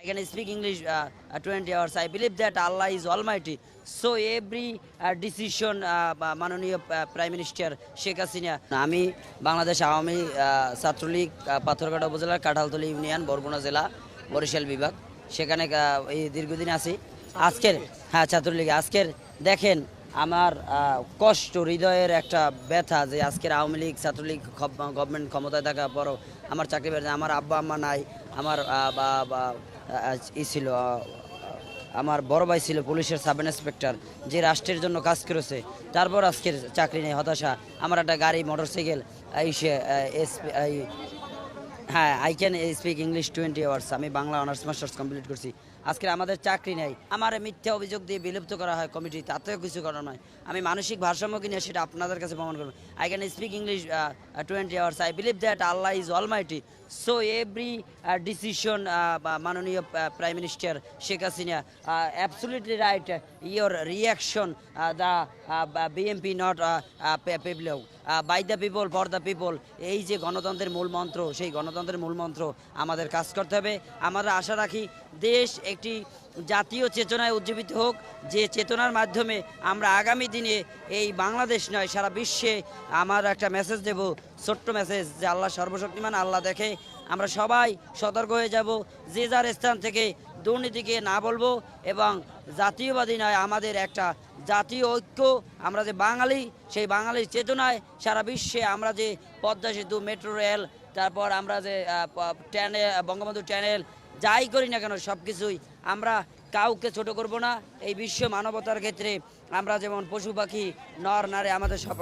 I can speak English 20 hours. I believe that Allah is Almighty. So every decision, মাননীয় prime minister Sheikh Hasina. আমি বাংলাদেশ আওয়ামী ছাত্রলীগ পাথরঘাটা উপজেলার Kathaltali union Barguna জেলা বরিশাল বিভাগ সেখানে এই দীর্ঘদিন আছি। আজকের ছাত্রলীগ আজকের দেখেন আমার কষ্ট হৃদয়ের একটা ব্যথা যে আজকের আওয়ামী লীগ ছাত্রলীগ গভর্নমেন্ট ক্ষমতায় থাকার পরও আমার চাকরি বেড়ে আমার আব্বা আম্মা নাই, আমার ছিল আমার বড় ভাই ছিল পুলিশের সাব ইন্সপেক্টর যে রাষ্ট্রের জন্য কাজ করেছে, তারপর আজকের চাকরি নেই, হতাশা। আমার একটা গাড়ি motorcycle I can speak English 20 hours. আমি বাংলা অনার্স মাস্টার্স কমপ্লিট করছি। আজকে আমাদের চাকরি নেই, আমার মিথ্যা অভিযোগ দিয়ে বিলুপ্ত করা হয় কমিটি, তাতেও কিছু করার নয়। আমি মানসিক ভারসাম্য কিনে সেটা আপনাদের কাছে প্রমাণ করব। I can speak English 20 hours. I believe that Allah is almighty. So every decision, মাননীয় prime minister Sheikh Hasina, absolutely right. Your reaction the BMP not people, by the people for the people. এই যে গণতন্ত্রের মূল মন্ত্র, সেই গণতন্ত্রের মূল মন্ত্র আমাদের কাজ করতে হবে। আমরা আশা রাখি দেশ একটি জাতীয় চেতনায় উজ্জীবিত হোক, যে চেতনার মাধ্যমে আমরা আগামী দিনে এই বাংলাদেশ নয় সারা বিশ্বে আমার একটা মেসেজ দেব, ছোট্ট মেসেজ, যে আল্লাহ সর্বশক্তিমান, আল্লাহ দেখে। আমরা সবাই সতর্ক হয়ে যাব, যে যার স্থান থেকে দুর্নীতিকে না বলবো, এবং জাতীয়বাদী নয়, আমাদের একটা জাতীয় ঐক্য। আমরা যে বাঙালি, সেই বাঙালির চেতনায় সারা বিশ্বে আমরা যে পদ্মা সেতু, মেট্রো রেল, তারপর আমরা যে ট্যানেল, বঙ্গবন্ধু ট্যানেল, যাই করি না কেন সব কিছুই আমরা কাউকে ছোট করব না। এই বিশ্ব মানবতার ক্ষেত্রে আমরা যেমন পশু পাখি নর নারী আমাদের সব